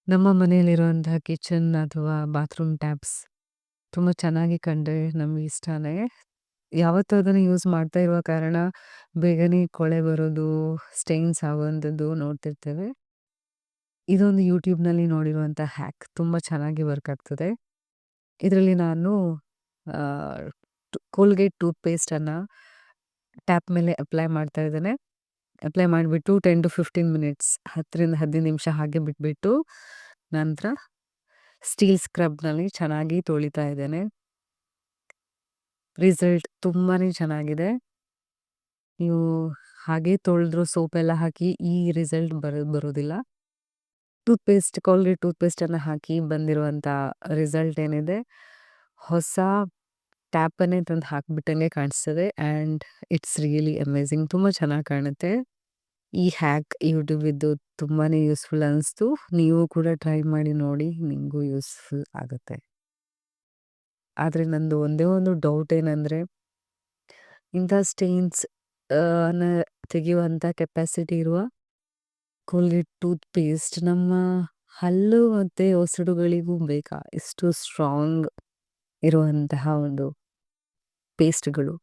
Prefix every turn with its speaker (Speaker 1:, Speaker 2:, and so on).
Speaker 1: ನಮ್ಮ ಮನೆಯಲ್ಲಿರುವಂತಹ ಕಿಚನ್ ಅಥವಾ bathroom taps ತುಂಬ ಚೆನ್ನಾಗಿ ಕಂಡ್ರೆ ನಮ್ಗೆ ಇಷ್ಟಾನೇ. ಯಾವತ್ತೂ ಅದನ್ನು ಯೂಸ್ ಮಾಡ್ತಾ ಇರುವ ಕಾರಣ ಬೇಗನೆ ಕೊಳೆ ಬರೋದು, ಸ್ಟೈನ್ಸ್ ಆಗುವಂಥದ್ದು ನೋಡ್ತಿರ್ತೇವೆ. ಇದೊಂದು ಯೂಟ್ಯೂಬ್‌ನಲ್ಲಿ ನೋಡಿರುವಂಥ ಹ್ಯಾಕ್ ತುಂಬ ಚೆನ್ನಾಗಿ ವರ್ಕ್ ಆಗ್ತದೆ. ಇದರಲ್ಲಿ ನಾನು ಕೋಲ್ಗೇಟ್ ಟೂತ್ ಪೇಸ್ಟನ್ನು ಟ್ಯಾಪ್ ಮೇಲೆ ಅಪ್ಲೈ ಮಾಡ್ತಾ ಇದ್ದೇನೆ. ಅಪ್ಲೈ ಮಾಡಿಬಿಟ್ಟು 10-15 ಮಿನಿಟ್ಸ್ 10-15 ನಿಮಿಷ ಹಾಗೆ ಬಿಟ್ಬಿಟ್ಟು ನಂತರ ಸ್ಟೀಲ್ ಸ್ಕ್ರಬ್‌ನಲ್ಲಿ ಚೆನ್ನಾಗಿ ತೊಳಿತಾ ಇದ್ದೇನೆ. ರಿಸಲ್ಟ್ ತುಂಬಾನೇ ಚೆನ್ನಾಗಿದೆ. ನೀವು ಹಾಗೆ ತೊಳೆದ್ರು ಸೋಪೆಲ್ಲ ಹಾಕಿ ಈ ರಿಸಲ್ಟ್ ಬರೋದಿಲ್ಲ. ಕೋಲ್ಗೇಟ್ ಟೂತ್ ಪೇಸ್ಟನ್ನು ಹಾಕಿ ಬಂದಿರುವಂಥ ರಿಸಲ್ಟ್ ಏನಿದೆ, ಹೊಸ ಟ್ಯಾಪನ್ನೇ ತಂದು ಹಾಕ್ಬಿಟ್ಟಂಗೆ ಕಾಣಿಸ್ತದೆ ಆ್ಯಂಡ್ ಇಟ್ಸ್ ರಿಯಲಿ ಅಮೇಝಿಂಗ್. ತುಂಬ ಚೆನ್ನಾಗಿ ಕಾಣುತ್ತೆ. ಈ ಹ್ಯಾಕ್ ಯೂಟ್ಯೂಬಿದ್ದು ತುಂಬಾನೇ ಯೂಸ್‌ಫುಲ್ ಅನಿಸ್ತು. ನೀವು ಕೂಡ ಟ್ರೈ ಮಾಡಿ ನೋಡಿ, ನಿಮಗೂ ಯೂಸ್‌ಫುಲ್ ಆಗುತ್ತೆ. ಆದರೆ ನಂದು ಒಂದೇ ಒಂದು ಡೌಟ್ ಏನಂದರೆ, ಇಂಥ ಸ್ಟೈನ್ಸ್ ಅನ್ನ ತೆಗೆಯುವಂಥ ಕೆಪಾಸಿಟಿ ಇರುವ ಕೋಲ್ಗೇಟ್ ಟೂತ್ ಪೇಸ್ಟ್ ನಮ್ಮ ಹಲ್ಲು ಮತ್ತು ಒಸಡುಗಳಿಗೂ ಬೇಕಾ? ಇಷ್ಟು ಸ್ಟ್ರಾಂಗ್ ಇರುವಂತಹ ಒಂದು ಪೇಸ್ಟ್‌ಗಳು.